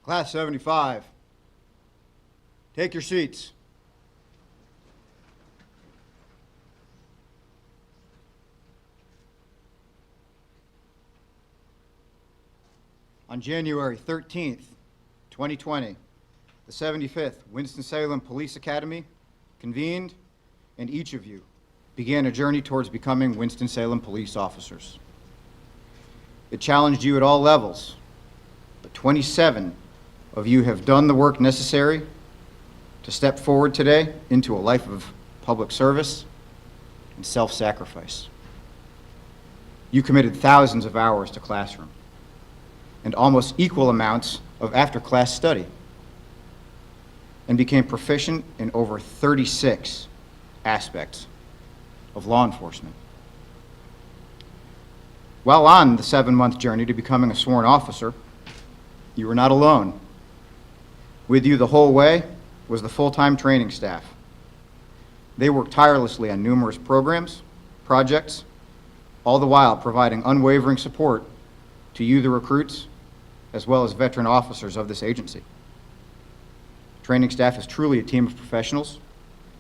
Class 75, take your seats. On January 13th, 2020, the 75th Winston-Salem Police Academy convened, and each of you began a journey towards becoming Winston-Salem police officers. It challenged you at all levels, but 27 of you have done the work necessary to step forward today into a life of public service and self-sacrifice. You committed thousands of hours to classroom and almost equal amounts of after-class study, and became proficient in over 36 aspects of law enforcement. While on the 7-month journey to becoming a sworn officer, you were not alone. With you the whole way was the full-time training staff. They worked tirelessly on numerous programs, projects, all the while providing unwavering support to you, the recruits, as well as veteran officers of this agency. Training staff is truly a team of professionals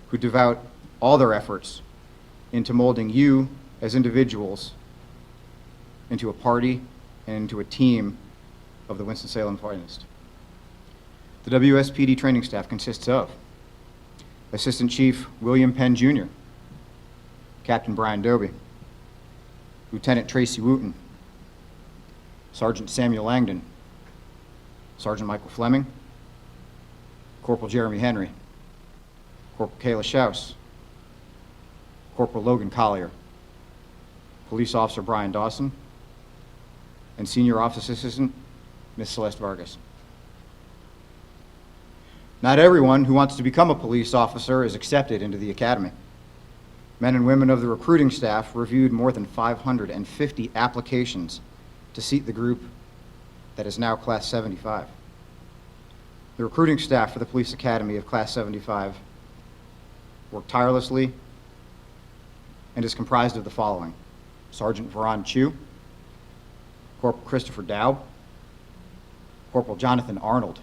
who devote all their efforts into molding you as individuals into a party and into a team of the Winston-Salem finest. The WSPD training staff consists of Assistant Chief William Penn Jr., Captain Brian Doby, Lieutenant Tracy Wooten, Sergeant Samuel Langdon, Sergeant Michael Fleming, Corporal Jeremy Henry, Corporal Kayla Schaus, Corporal Logan Collier, Police Officer Brian Dawson, and Senior Office Assistant Ms. Celeste Vargas. Not everyone who wants to become a police officer is accepted into the academy. Men and women of the recruiting staff reviewed more than 550 applications to seat the group that is now Class 75. The recruiting staff for the Police Academy of Class 75 worked tirelessly and is comprised of the following: Sergeant Veron Chu, Corporal Christopher Dow, Corporal Jonathan Arnold,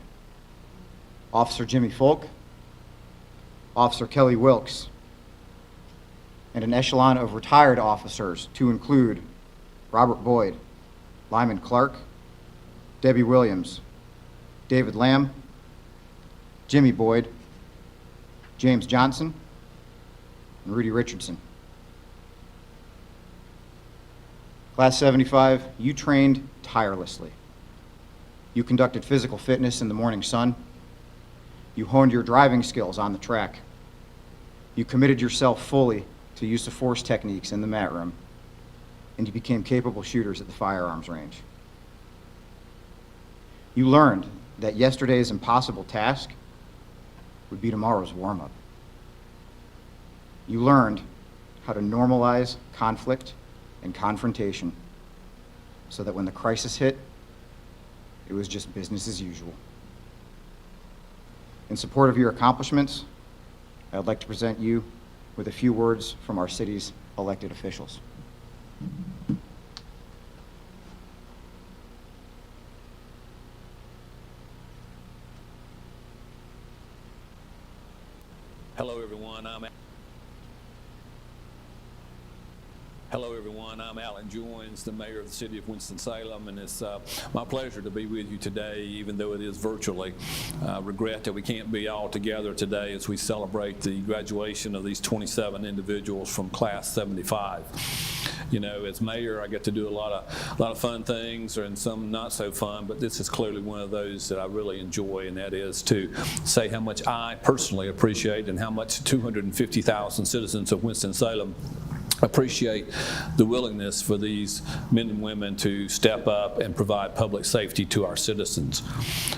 Officer Jimmy Folk, Officer Kelly Wilkes, and an echelon of retired officers to include Robert Boyd, Lyman Clark, Debbie Williams, David Lamb, Jimmy Boyd, James Johnson, and Rudy Richardson. Class 75, you trained tirelessly. You conducted physical fitness in the morning sun. You honed your driving skills on the track. You committed yourself fully to use of force techniques in the mat room, and you became capable shooters at the firearms range. You learned that yesterday's impossible task would be tomorrow's warm-up. You learned how to normalize conflict and confrontation so that when the crisis hit, it was just business as usual. In support of your accomplishments, I would like to present you with a few words from our city's elected officials. Hello everyone, I'm Alan Joins, the mayor of the city of Winston-Salem, and it's my pleasure to be with you today, even though it is virtually. Regret that we can't be all together today as we celebrate the graduation of these 27 individuals from Class 75. You know, as mayor, I get to do a lot of fun things, and some not so fun, but this is clearly one of those that I really enjoy, and that is to say how much I personally appreciate and how much 250,000 citizens of Winston-Salem appreciate the willingness for these men and women to step up and provide public safety to our citizens.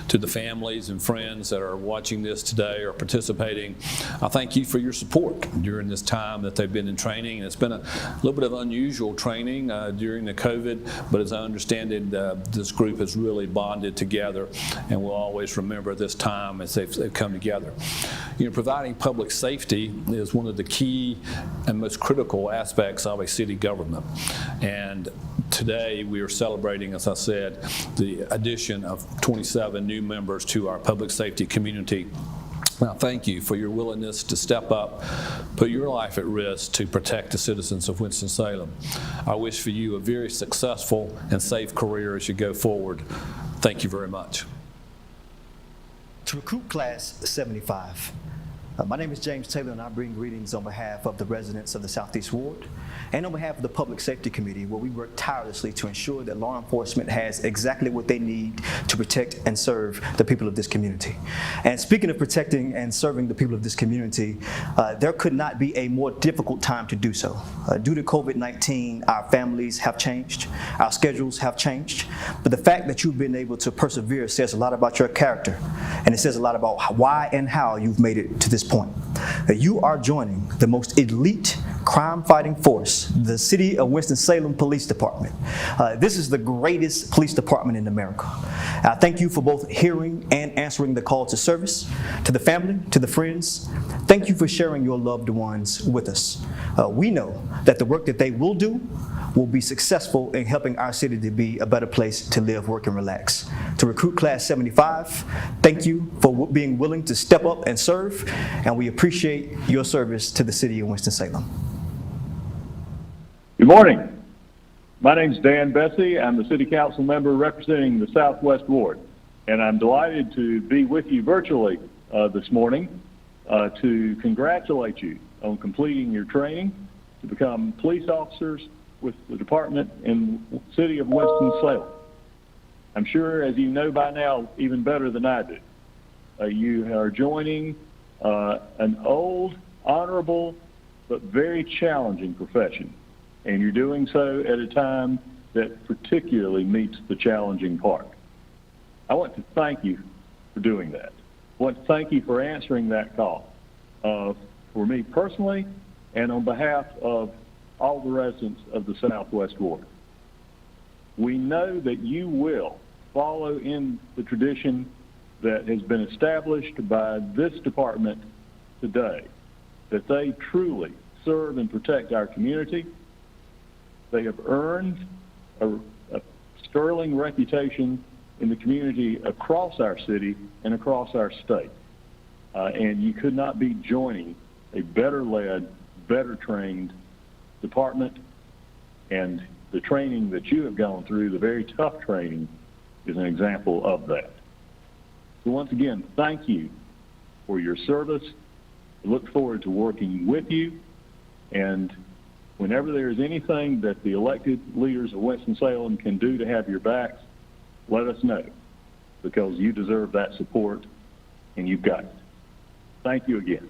To the families and friends that are watching this today or participating, I thank you for your support during this time that they've been in training. And it's been a little bit of unusual training during the COVID, but as I understand it, this group has really bonded together, and we'll always remember this time as they've come together. You know, providing public safety is one of the key and most critical aspects aspects of a city government. And today we are celebrating, as I said, the addition of 27 new members to our public safety community. Now, thank you for your willingness to step up, put your life at risk to protect the citizens of Winston-Salem. I wish for you a very successful and safe career as you go forward. Thank you very much. To recruit class 75. My name is James Taylor, and I bring greetings on behalf of the residents of the Southeast Ward and on behalf of the Public Safety Committee, where we work tirelessly to ensure that law enforcement has exactly what they need to protect and serve the people of this community. And speaking of protecting and serving the people of this community, there could not be a more difficult time to do so. Due to COVID-19, our families have changed, our schedules have changed, but the fact that you've been able to persevere says a lot about your character, and it says a lot about why and how you've made it to this point. You are joining the most elite crime-fighting force, the City of Winston-Salem Police Department. This is the greatest police department in America. I thank you for both hearing and answering the call to service. To the family, to the friends, thank you for sharing your loved ones with us. We know that the work that they will do will be successful in helping our city to be a better place to live, work, and relax. To recruit class 75, thank you for being willing to step up and serve, and we appreciate your service to the City of Winston-Salem. Good morning. My name is Dan Bessie. I'm the City Council member representing the Southwest Ward, and I'm delighted to be with you virtually this morning to congratulate you on completing your training to become police officers with the department in the City of Winston-Salem. I'm sure, as you know by now, even better than I do, you are joining an old, honorable, but very challenging profession. And you're doing so at a time that particularly meets the challenging part. I want to thank you for doing that. I want to thank you for answering that call for me personally and on behalf of all the residents of the Southwest Ward. We know that you will follow in the tradition that has been established by this department today, that they truly serve and protect our community. They have earned a sterling reputation in the community across our city and across our state. And you could not be joining a better led, better trained department, and the training that you have gone through, the very tough training, is an example of that. So once again, thank you for your service. I look forward to working with you, and whenever there is anything that the elected leaders of Winston-Salem can do to have your backs, let us know, because you deserve that support, and you've got it. Thank you again.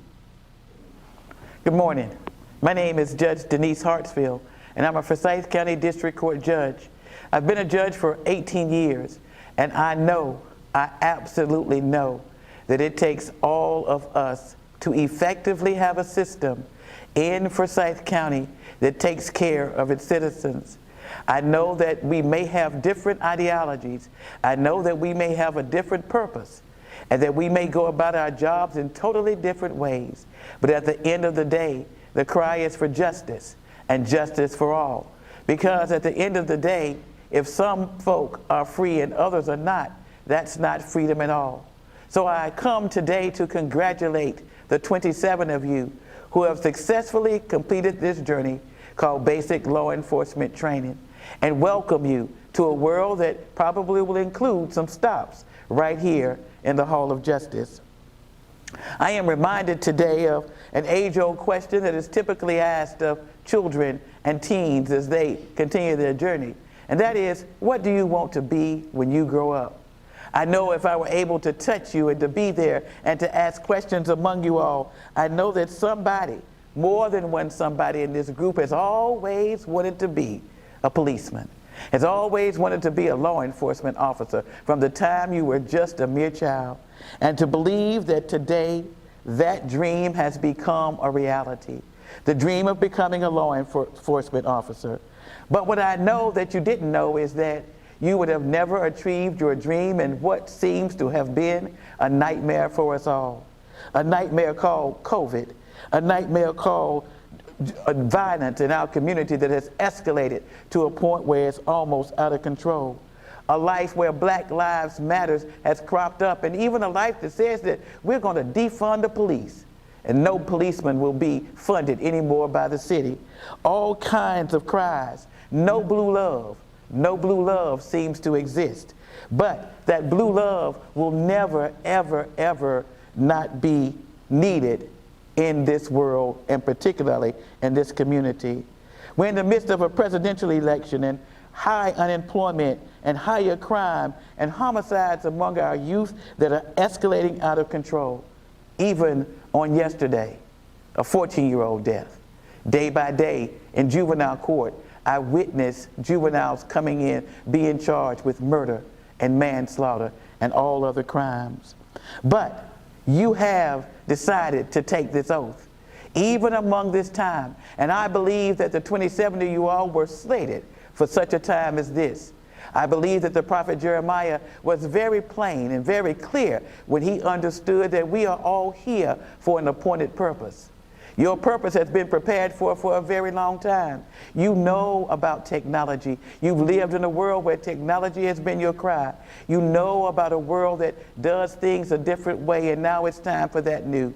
Good morning. My name is Judge Denise Hartsfield, and I'm a Forsyth County District Court judge. I've been a judge for 18 years, and I absolutely know that it takes all of us to effectively have a system in Forsyth County that takes care of its citizens. I know that we may have different ideologies. I know that we may have a different purpose, and that we may go about our jobs in totally different ways. But at the end of the day, the cry is for justice, and justice for all. Because at the end of the day, if some folk are free and others are not, that's not freedom at all. So I come today to congratulate the 27 of you who have successfully completed this journey called Basic Law Enforcement Training, and welcome you to a world that probably will include some stops right here in the Hall of Justice. I am reminded today of an age-old question that is typically asked of children and teens as they continue their journey, and that is, what do you want to be when you grow up? I know if I were able to touch you and to be there and to ask questions among you all, I know that somebody, more than one somebody in this group, has always wanted to be a policeman, has always wanted to be a law enforcement officer from the time you were just a mere child. And to believe that today that dream has become a reality, the dream of becoming a law enforcement officer. But what I know that you didn't know is that you would have never achieved your dream in what seems to have been a nightmare for us all. A nightmare called COVID, a nightmare called violence in our community that has escalated to a point where it's almost out of control. A life where Black Lives Matters has cropped up, and even a life that says that we're going to defund the police and no policeman will be funded anymore by the city. All kinds of cries. No blue love. No blue love seems to exist. But that blue love will never, ever, ever not be needed in this world, and particularly in this community. We're in the midst of a presidential election and high unemployment and higher crime and homicides among our youth that are escalating out of control. Even on yesterday, a 14-year-old death. Day by day in juvenile court, I witnessed juveniles coming in, being charged with murder and manslaughter and all other crimes. But you have decided to take this oath, even among this time. And I believe that the 27 of you all were slated for such a time as this. I believe that the prophet Jeremiah was very plain and very clear when he understood that we are all here for an appointed purpose. Your purpose has been prepared for a very long time. You know about technology. You've lived in a world where technology has been your cry. You know about a world that does things a different way, and now it's time for that new.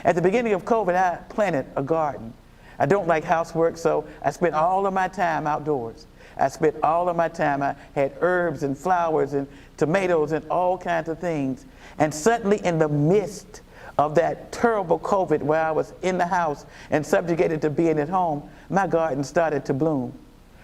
At the beginning of COVID, I planted a garden. I don't like housework, so I spent all of my time outdoors. I spent all of my time, I had herbs and flowers and tomatoes and all kinds of things. And suddenly in the midst of that terrible COVID where I was in the house and subjugated to being at home, my garden started to bloom.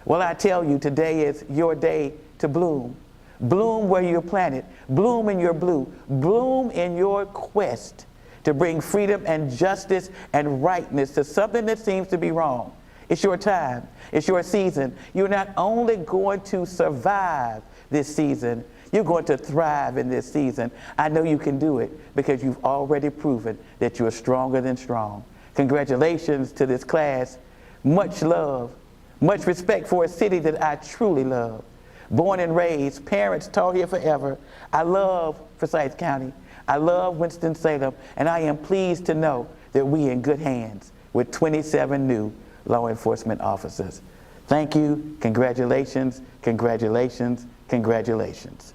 Well, I tell you, today is your day to bloom. Bloom where you're planted. Bloom in your blue. Bloom in your quest to bring freedom and justice and rightness to something that seems to be wrong. It's your time. It's your season. You're not only going to survive this season, you're going to thrive in this season. I know you can do it because you've already proven that you're stronger than strong. Congratulations to this class. Much love, much respect for a city that I truly love. Born and raised, parents taught here forever. I love Forsyth County. I love Winston-Salem, and I am pleased to know that we're in good hands with 27 new law enforcement officers. Thank you, congratulations, congratulations, congratulations.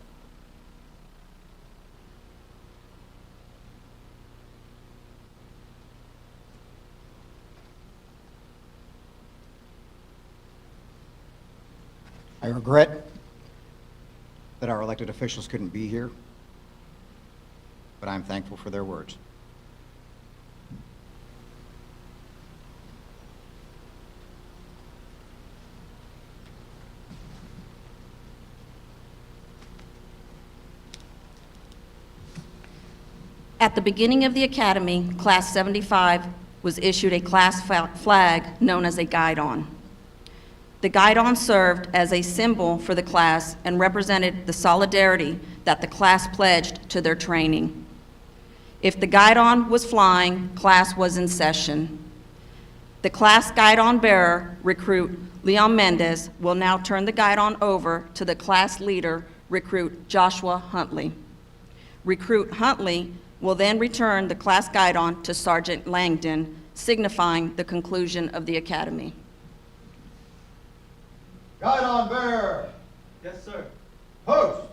I regret that our elected officials couldn't be here, but I'm thankful for their words. At the beginning of the academy, Class 75 was issued a class flag known as a guidon. The guidon served as a symbol for the class and represented the solidarity that the class pledged to their training. If the guidon was flying, class was in session. The class guidon bearer, recruit Leon Mendez, will now turn the guidon over to the class leader, recruit Joshua Huntley. Recruit Huntley will then return the class guidon to Sergeant Langdon, signifying the conclusion of the academy. Guidon bearer. Yes, sir. Post.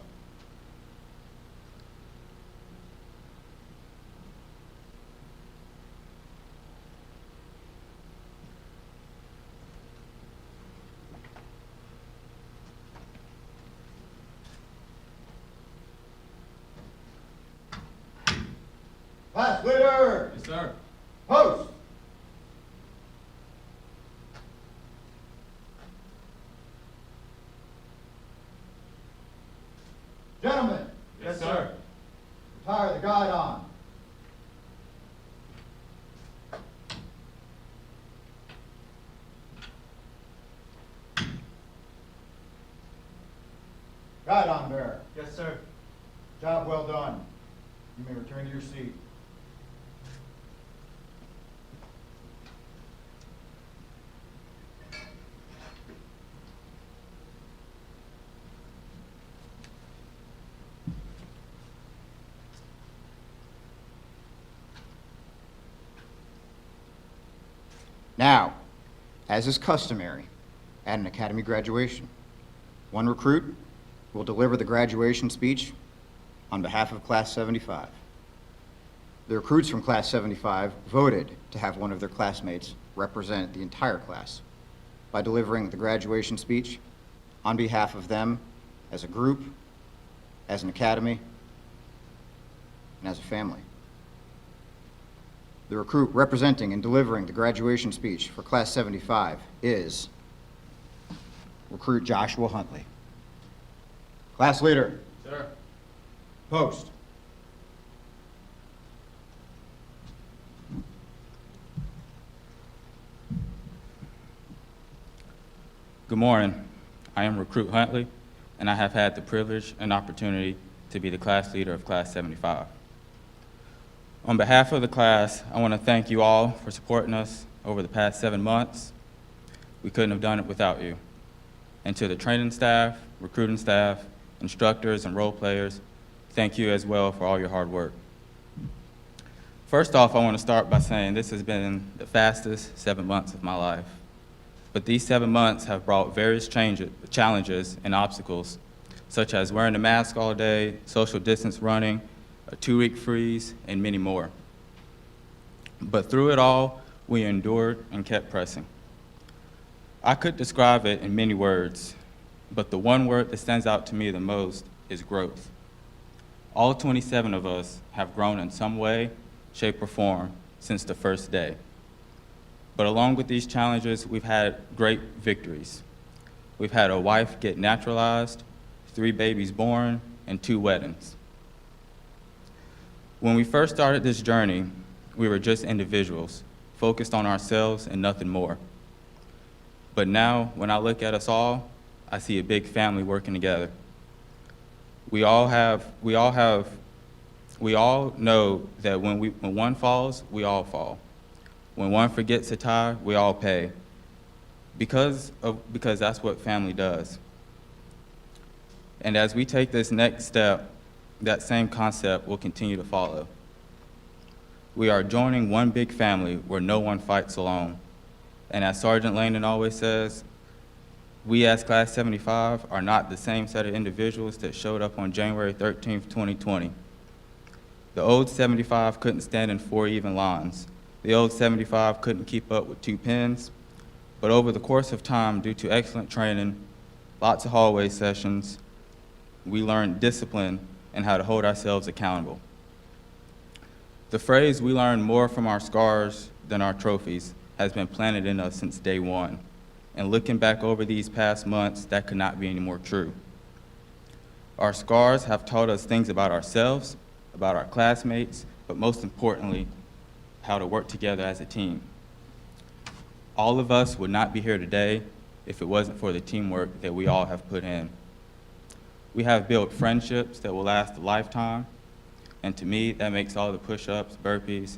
Class leader. Yes, sir. Post. Gentlemen, Yes, sir. retire the guidon. Guidon bearer, Yes, sir. job well done. You may return to your seat. Now, as is customary at an academy graduation. One recruit will deliver the graduation speech on behalf of Class 75. The recruits from Class 75 voted to have one of their classmates represent the entire class by delivering the graduation speech on behalf of them as a group, as an academy, and as a family. The recruit representing and delivering the graduation speech for Class 75 is recruit Joshua Huntley. Class leader. Sir. Post. Good morning. I am Recruit Huntley, and I have had the privilege and opportunity to be the class leader of Class 75. On behalf of the class, I want to thank you all for supporting us over the past 7 months. We couldn't have done it without you. And to the training staff, recruiting staff, instructors, and role players, thank you as well for all your hard work. First off, I want to start by saying this has been the fastest 7 months of my life. But these 7 months have brought various challenges and obstacles, such as wearing a mask all day, social distance running, a 2-week freeze, and many more. But through it all, we endured and kept pressing. I could describe it in many words, but the one word that stands out to me the most is growth. All 27 of us have grown in some way, shape, or form since the first day. But along with these challenges, we've had great victories. We've had a wife get naturalized, 3 babies born, and 2 weddings. When we first started this journey, we were just individuals, focused on ourselves and nothing more. But now, when I look at us all, I see a big family working together. We all know that when one falls, we all fall. When one forgets a tie, we all pay. Because that's what family does. And as we take this next step, that same concept will continue to follow. We are joining one big family where no one fights alone. And as Sergeant Langdon always says, we as Class 75 are not the same set of individuals that showed up on January 13th, 2020. The old 75 couldn't stand in 4 even lines. The old 75 couldn't keep up with 2 pins. But over the course of time, due to excellent training, lots of hallway sessions, we learned discipline and how to hold ourselves accountable. The phrase, "we learn more from our scars than our trophies," has been planted in us since day one. And looking back over these past months, that could not be any more true. Our scars have taught us things about ourselves, about our classmates, but most importantly, how to work together as a team. All of us would not be here today if it wasn't for the teamwork that we all have put in. We have built friendships that will last a lifetime, and to me, that makes all the push-ups, burpees,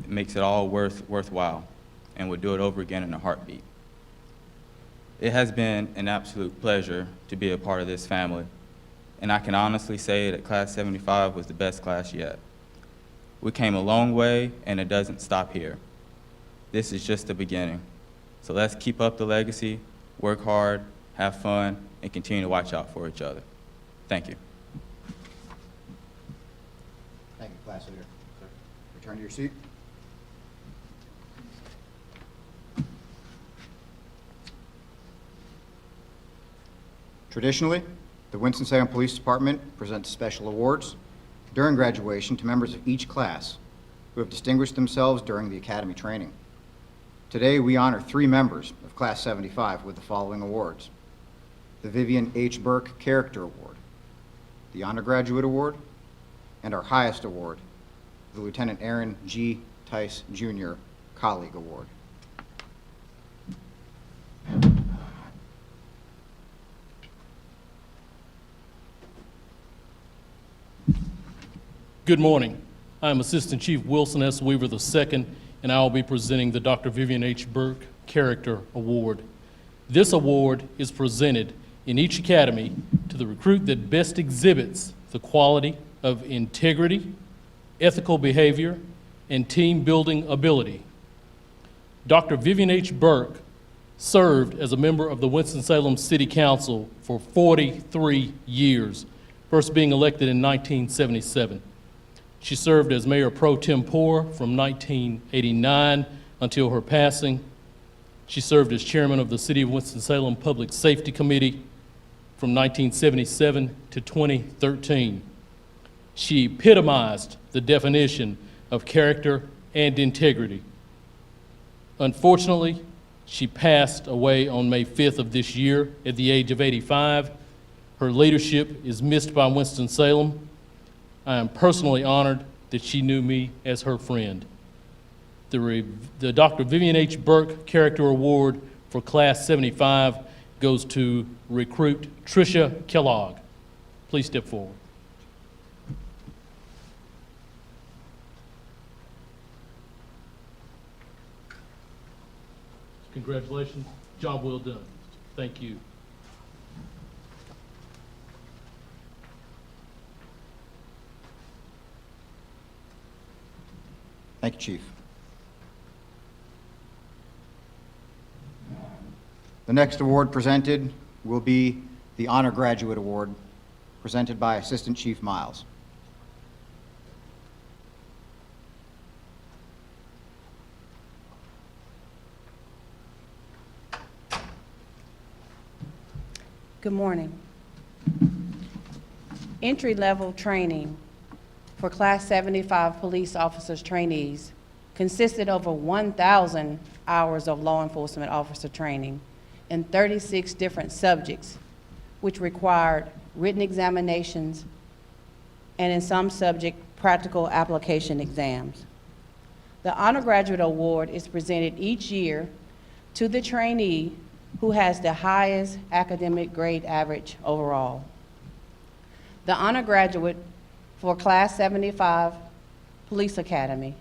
it makes it all worthwhile, and would do it over again in a heartbeat. It has been an absolute pleasure to be a part of this family, and I can honestly say that Class 75 was the best class yet. We came a long way, and it doesn't stop here. This is just the beginning. So let's keep up the legacy, work hard, have fun, and continue to watch out for each other. Thank you. Thank you, class leader. Sir, return to your seat. Traditionally, the Winston-Salem Police Department presents special awards during graduation to members of each class who have distinguished themselves during the academy training. Today, we honor 3 members of Class 75 with the following awards: the Vivian H. Burke Character Award, the Honor Graduate Award, and our highest award, the Lieutenant Aaron G. Tise, Jr. Colleague Award. Good morning. I'm Assistant Chief Wilson S. Weaver II, and I will be presenting the Dr. Vivian H. Burke Character Award. This award is presented in each academy to the recruit that best exhibits the quality of integrity, ethical behavior, and team-building ability. Dr. Vivian H. Burke served as a member of the Winston-Salem City Council for 43 years, first being elected in 1977. She served as Mayor Pro Tempore from 1989 until her passing. She served as chairman of the City of Winston-Salem Public Safety Committee from 1977 to 2013. She epitomized the definition of character and integrity. Unfortunately, she passed away on May 5th of this year at the age of 85. Her leadership is missed by Winston-Salem. I am personally honored that she knew me as her friend. The Dr. Vivian H. Burke Character Award for Class 75 goes to recruit Tricia Kellogg. Please step forward. Congratulations. Job well done. Thank you. Thank you, Chief. The next award presented will be the Honor Graduate Award, presented by Assistant Chief Miles. Good morning. Entry-level training for Class 75 police officers trainees consisted of over 1,000 hours of law enforcement officer training in 36 different subjects, which required written examinations and in some subject practical application exams. The Honor Graduate Award is presented each year to the trainee who has the highest academic grade average overall. The Honor Graduate for Class 75 Police Academy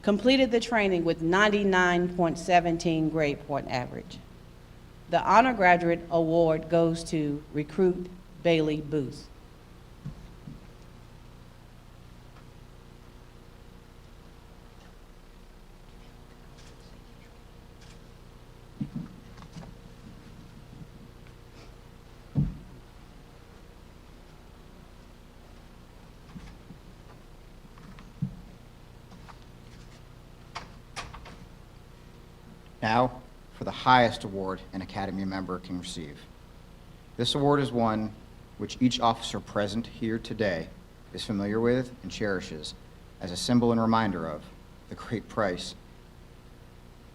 completed the training with 99.17 grade point average. The Honor Graduate Award goes to recruit Bailey Booth. Now, for the highest award an Academy member can receive. This award is one which each officer present here today is familiar with and cherishes as a symbol and reminder of the great price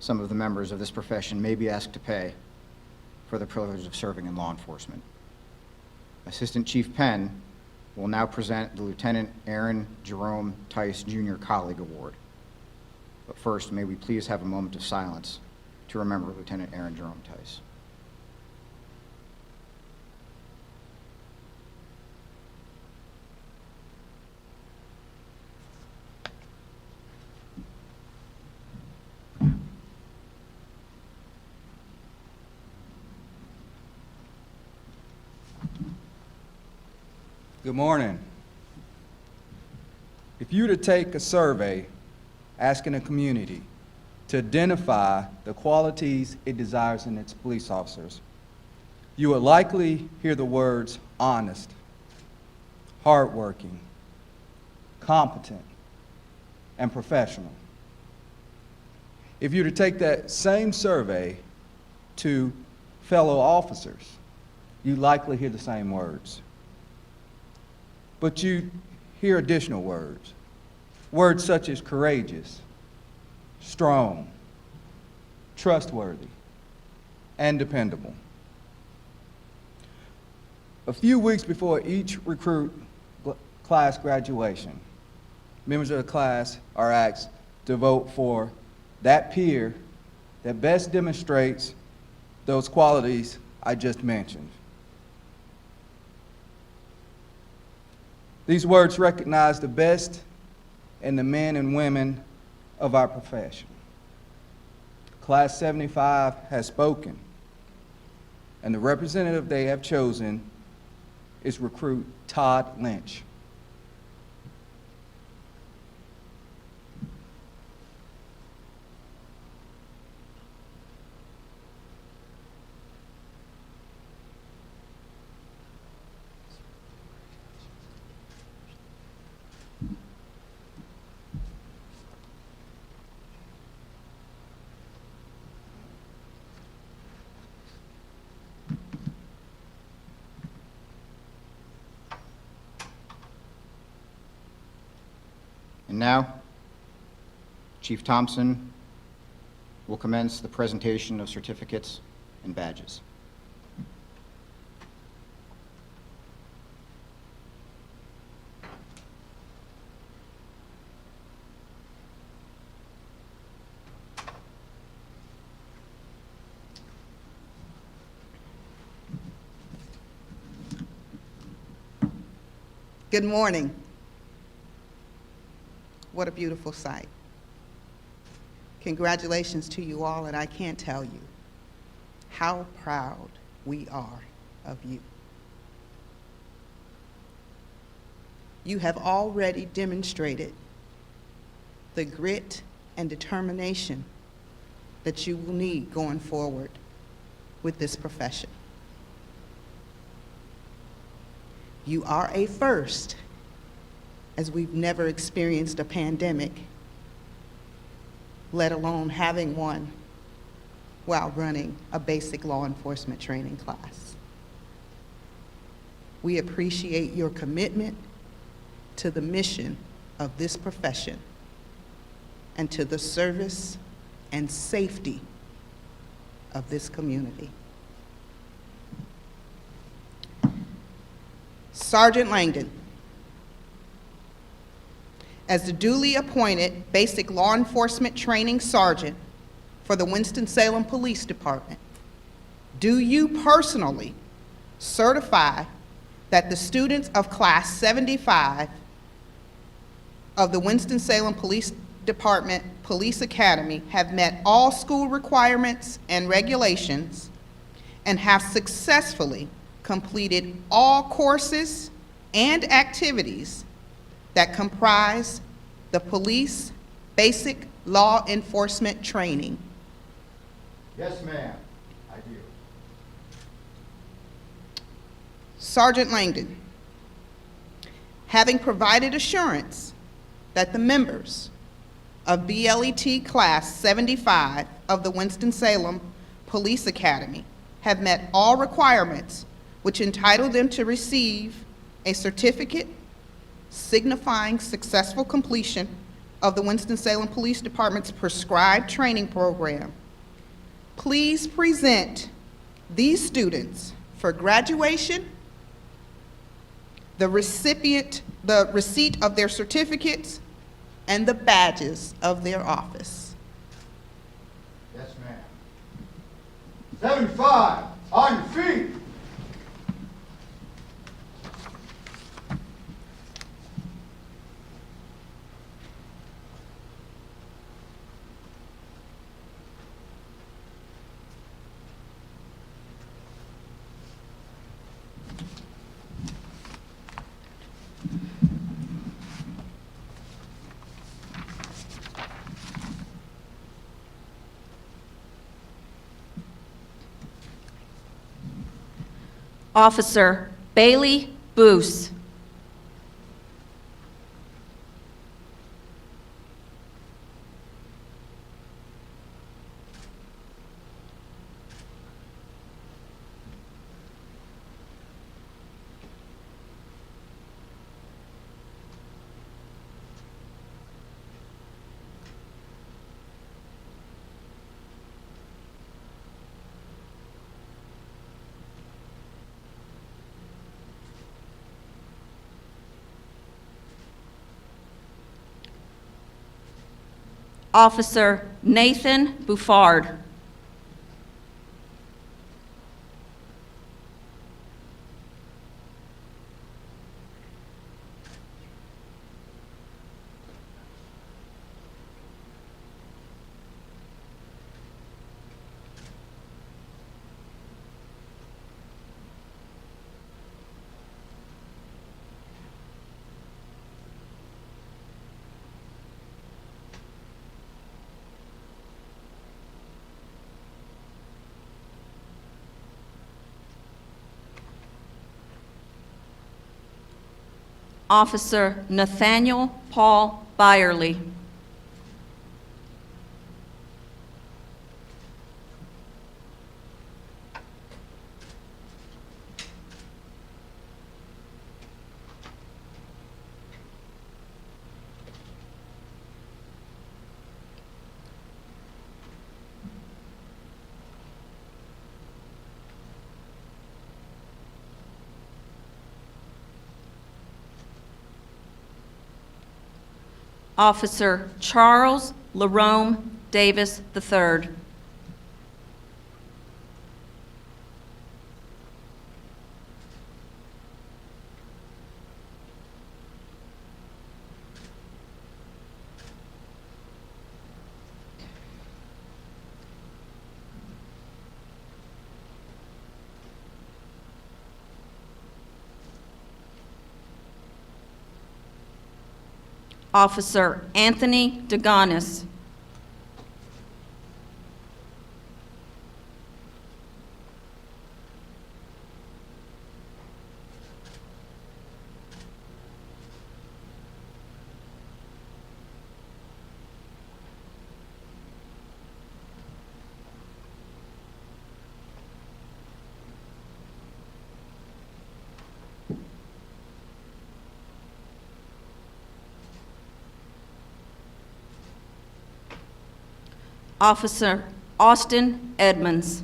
some of the members of this profession may be asked to pay for the privilege of serving in law enforcement. Assistant Chief Penn will now present the Lieutenant Aaron Jerome Tise Jr. Colleague Award. But first, may we please have a moment of silence to remember Lieutenant Aaron Jerome Tise. Good morning. If you were to take a survey asking a community to identify the qualities it desires in its police officers, you would likely hear the words honest, hardworking, competent, and professional. If you were to take that same survey to fellow officers, you'd likely hear the same words. But you hear additional words. Words such as courageous, strong, trustworthy, and dependable. A few weeks before each recruit class graduation, members of the class are asked to vote for that peer that best demonstrates those qualities I just mentioned. These words recognize the best in the men and women of our profession. Class 75 has spoken, and the representative they have chosen is recruit Todd Lynch. And now, Chief Thompson will commence the presentation of certificates and badges. Good morning. What a beautiful sight. Congratulations to you all, and I can't tell you how proud we are of you. You have already demonstrated the grit and determination that you will need going forward with this profession. You are a first, as we've never experienced a pandemic, let alone having one while running a basic law enforcement training class. We appreciate your commitment to the mission of this profession and to the service and safety of this community. Sergeant Langdon, as the duly appointed Basic Law Enforcement Training Sergeant for the Winston-Salem Police Department, do you personally certify that the students of Class 75 of the Winston-Salem Police Department Police Academy have met all school requirements and regulations and have successfully completed all courses and activities that comprise the police basic law enforcement training? Yes, ma'am, I do. Sergeant Langdon, having provided assurance that the members of BLET Class 75 of the Winston-Salem Police Academy have met all requirements which entitle them to receive a certificate signifying successful completion of the Winston-Salem Police Department's prescribed training program, please present these students for graduation, the receipt of their certificates, and the badges of their office. Yes, ma'am. 75, on your feet. Officer Bailey Boose. Officer Nathan Buffard. Officer Nathaniel Paul Byerly. Officer Charles Larome Davis III. Officer Anthony Deganis. Officer Austin Edmonds.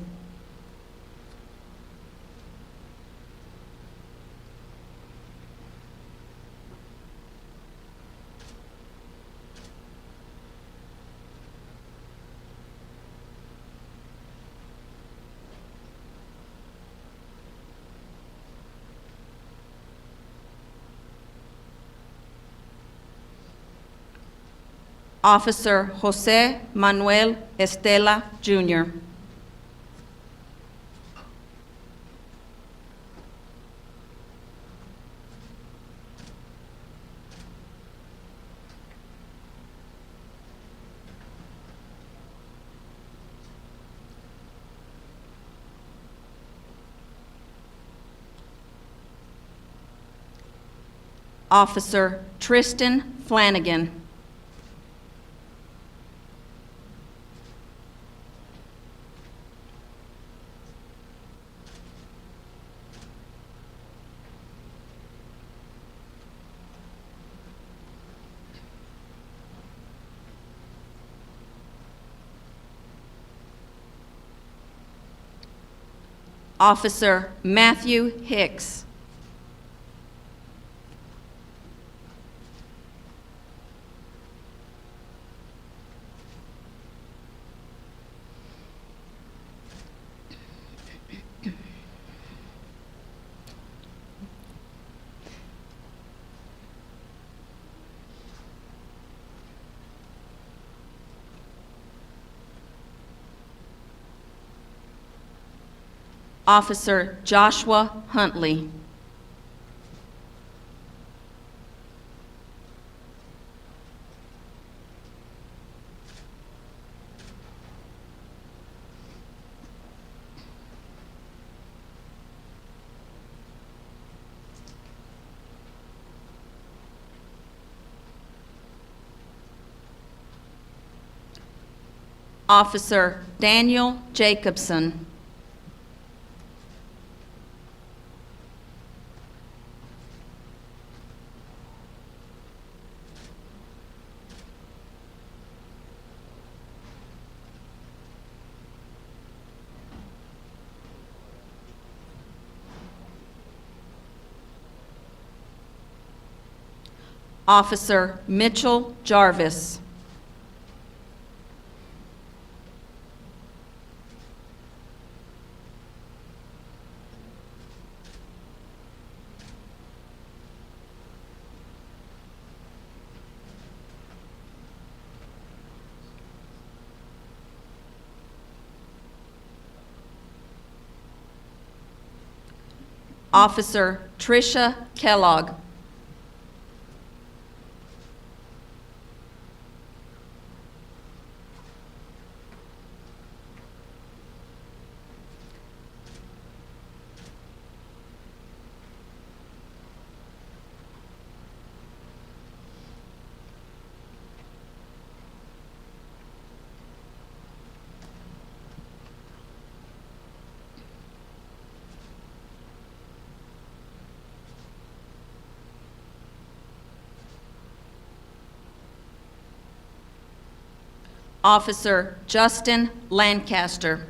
Officer Jose Manuel Estela, Jr. Officer Tristan Flanagan. Officer Matthew Hicks. Officer Joshua Huntley. Officer Daniel Jacobson. Officer Mitchell Jarvis. Officer Tricia Kellogg. Officer Justin Lancaster.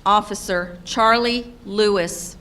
Officer Charlie Lewis.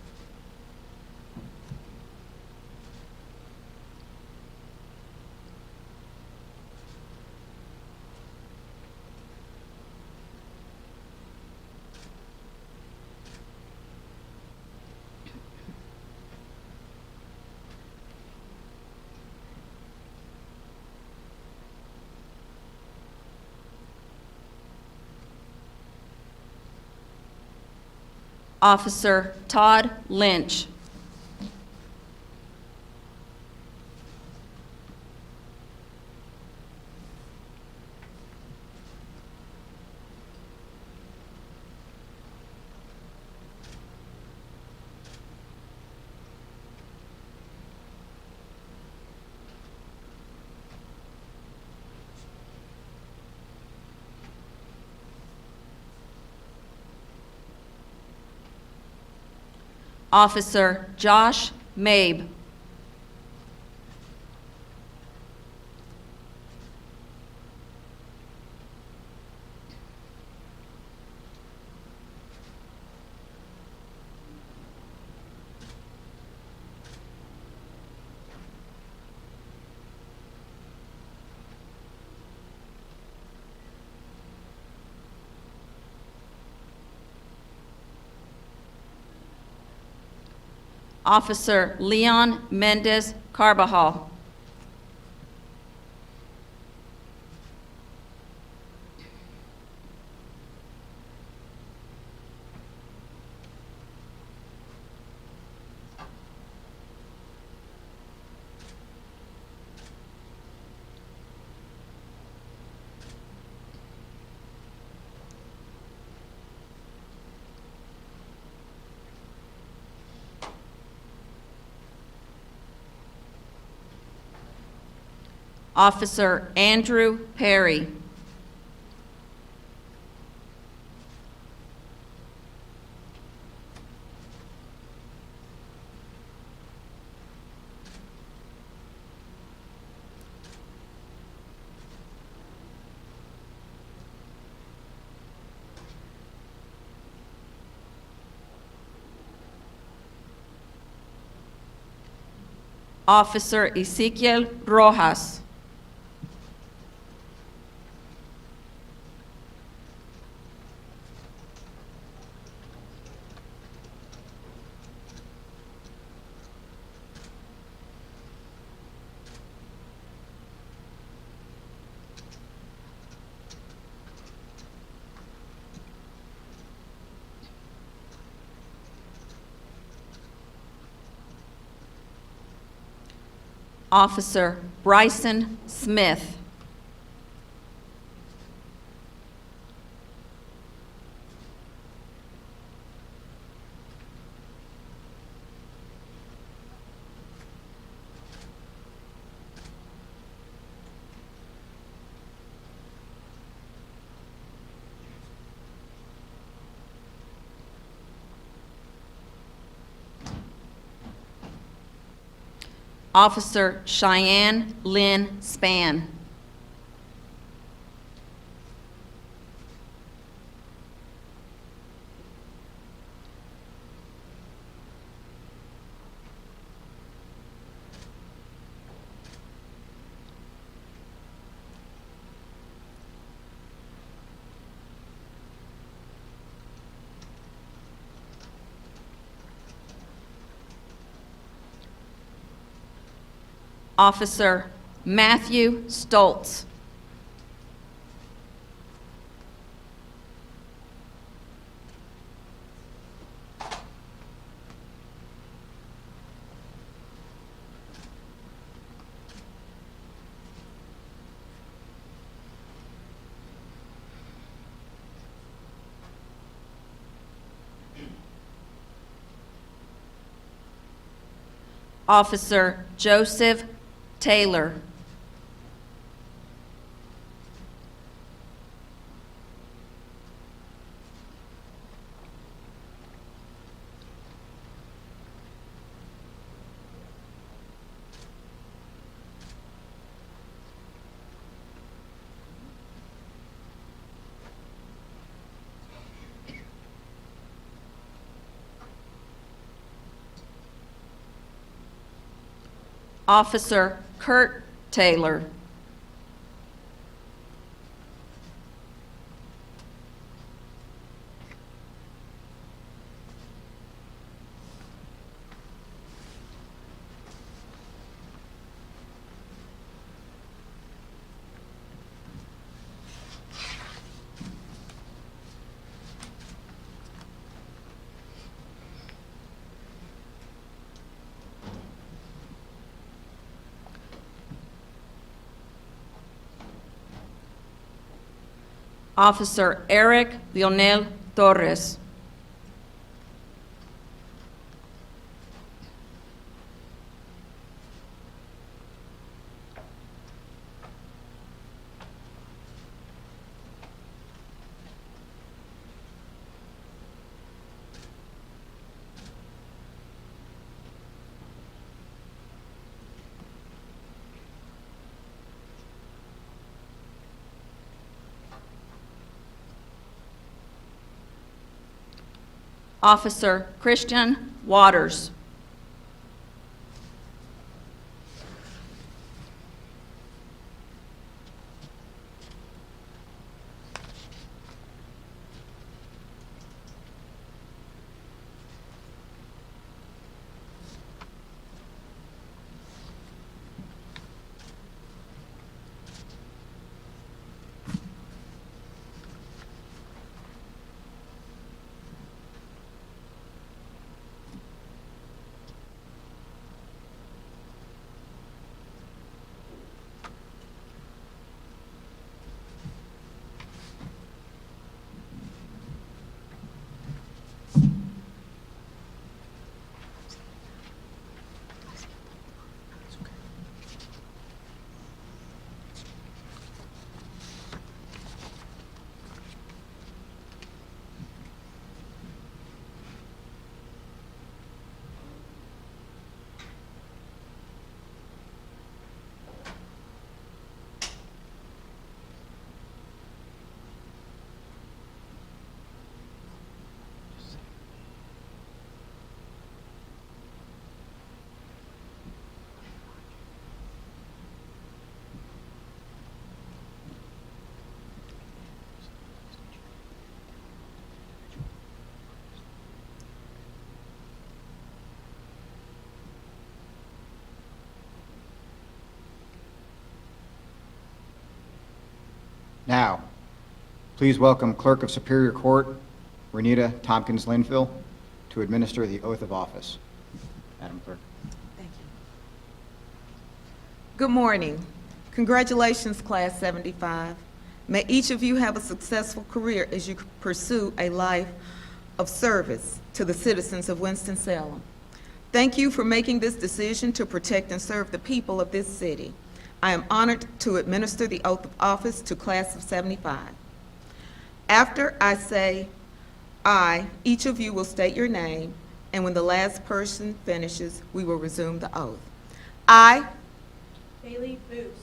Officer Todd Lynch. Officer Josh Mabe. Officer Leon Mendez Carbajal. Officer Andrew Perry. Officer Ezequiel Rojas. Officer Bryson Smith. Officer Cheyenne Lynn Spann. Officer Matthew Stoltz. Officer Joseph Taylor. Officer Kurt Taylor. Officer Eric Lionel Torres. Officer Christian Waters. Now, please welcome Clerk of Superior Court, Renita Tompkins-Linville, to administer the oath of office. Madam Clerk. Thank you. Good morning. Congratulations, Class 75. May each of you have a successful career as you pursue a life of service to the citizens of Winston-Salem. Thank you for making this decision to protect and serve the people of this city. I am honored to administer the oath of office to Class of 75. After I say "I," each of you will state your name, and when the last person finishes, we will resume the oath. I, Bailey Booth.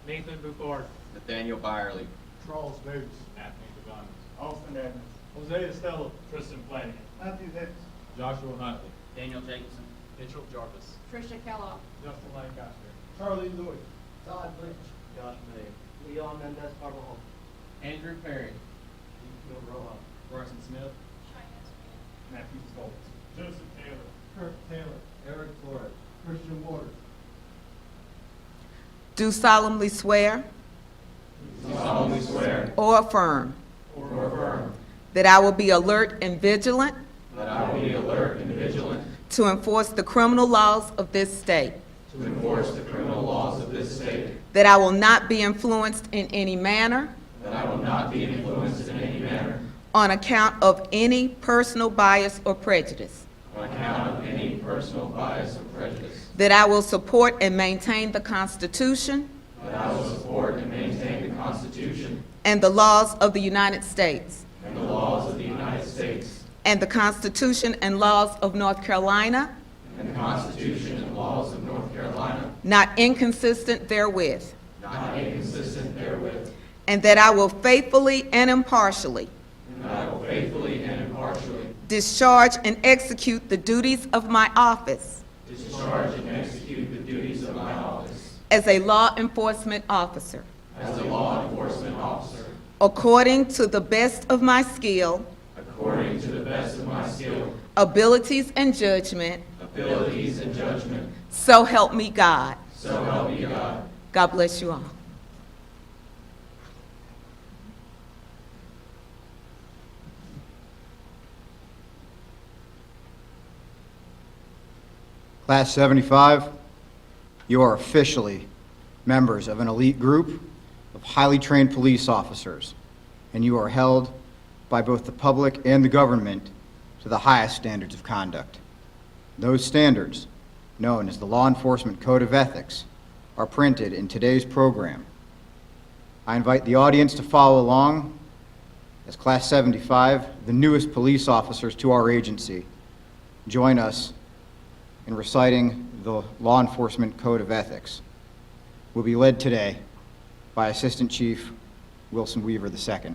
Nathan Bouffard. Nathaniel Byerly. Charles Boots. Anthony Devon. Austin Evans. Jose Estella. Tristan Flanagan. Matthew Hicks. Joshua Huntley. Daniel Jacobson. Mitchell Jarvis. Trisha Kellogg. Justin Lancaster. Charlie Lewis. Todd Lynch. Josh May. Leon Mendez Carvajal. Andrew Perry. Phil Rojas. Bryson Smith. Matthew Stoltz. Joseph Taylor. Kurt Taylor. Eric Flores. Christian Waters. do solemnly swear Do solemnly swear or affirm or affirm that I will be alert and vigilant that I will be alert and vigilant to enforce the criminal laws of this state, to enforce the criminal laws of this state, that I will not be influenced in any manner that I will not be influenced in any manner on account of any personal bias or prejudice, on account of any personal bias or prejudice, that I will support and maintain the Constitution that I will support and maintain the Constitution and the laws of the United States, and the laws of the United States, and the Constitution and laws of North Carolina, and the Constitution and laws of North Carolina, not inconsistent therewith, not inconsistent therewith, and that I will faithfully and impartially and that I will faithfully and impartially discharge and execute the duties of my office discharge and execute the duties of my as a law enforcement officer, as a law enforcement officer, according to the best of my skill, according to the best of my skill, abilities, and judgment, abilities, and judgment. so help me God. So help me God. God bless you all. Class 75, you are officially members of an elite group of highly trained police officers, and you are held by both the public and the government to the highest standards of conduct. Those standards, known as the Law Enforcement Code of Ethics, are printed in today's program. I invite the audience to follow along as Class 75, the newest police officers to our agency, join us in reciting the Law Enforcement Code of Ethics. Will be led today by Assistant Chief Wilson Weaver II.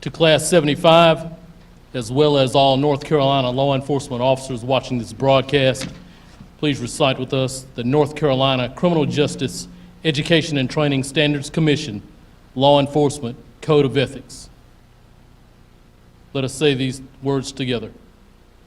To Class 75, as well as all North Carolina law enforcement officers watching this broadcast, please recite with us the North Carolina Criminal Justice Education and Training Standards Commission Law Enforcement Code of Ethics. Let us say these words together.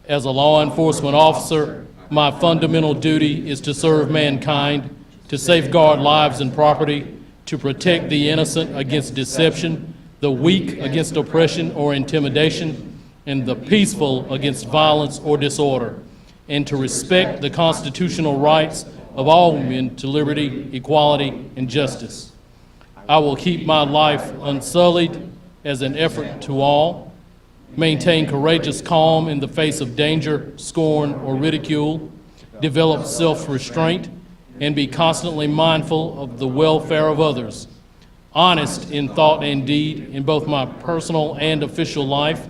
As a law enforcement officer, my fundamental duty is to serve mankind, to safeguard lives and property, to protect the innocent against deception, the weak against oppression or intimidation, and the peaceful against violence or disorder, and to respect the constitutional rights of all men to liberty, equality, and justice. I will keep my life unsullied as an effort to all, maintain courageous calm in the face of danger, scorn, or ridicule, develop self-restraint, and be constantly mindful of the welfare of others, honest in thought and deed in both my personal and official life.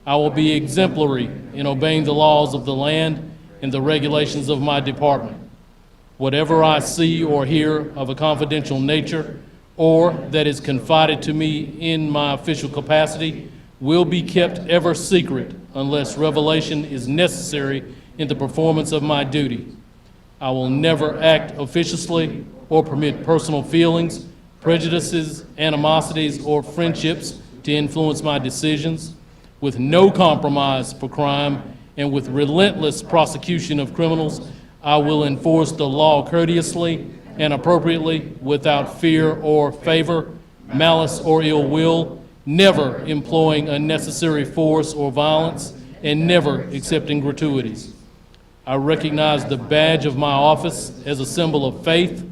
I will be exemplary in obeying the laws of the land and the regulations of my department. Whatever I see or hear of a confidential nature or that is confided to me in my official capacity will be kept ever secret unless revelation is necessary in the performance of my duty. I will never act officiously or permit personal feelings, prejudices, animosities, or friendships to influence my decisions. With no compromise for crime and with relentless prosecution of criminals, I will enforce the law courteously and appropriately without fear or favor, malice or ill will, never employing unnecessary force or violence, and never accepting gratuities. I recognize the badge of my office as a symbol of faith,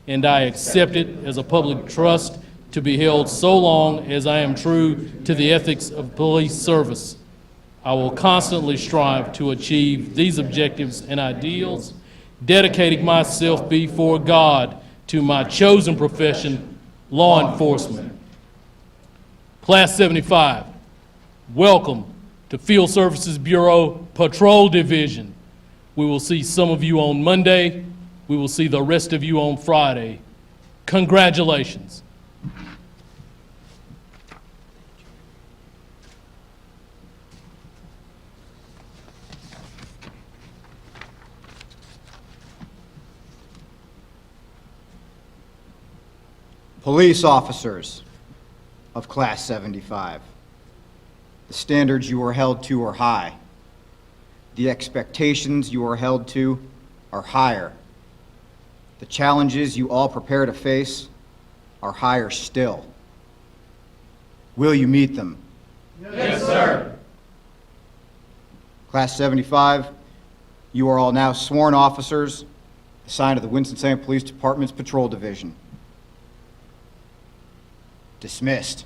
and I accept it as a public trust to be held so long as I am true to the ethics of police service. I will constantly strive to achieve these objectives and ideals, dedicating myself before God to my chosen profession, law enforcement. Class 75, welcome to Field Services Bureau Patrol Division. We will see some of you on Monday. We will see the rest of you on Friday. Congratulations. Police officers of Class 75, the standards you are held to are high. The expectations you are held to are higher. The challenges you all prepare to face are higher still. Will you meet them? Yes, sir. Class 75, you are all now sworn officers assigned to the Winston-Salem Police Department's Patrol Division. Dismissed.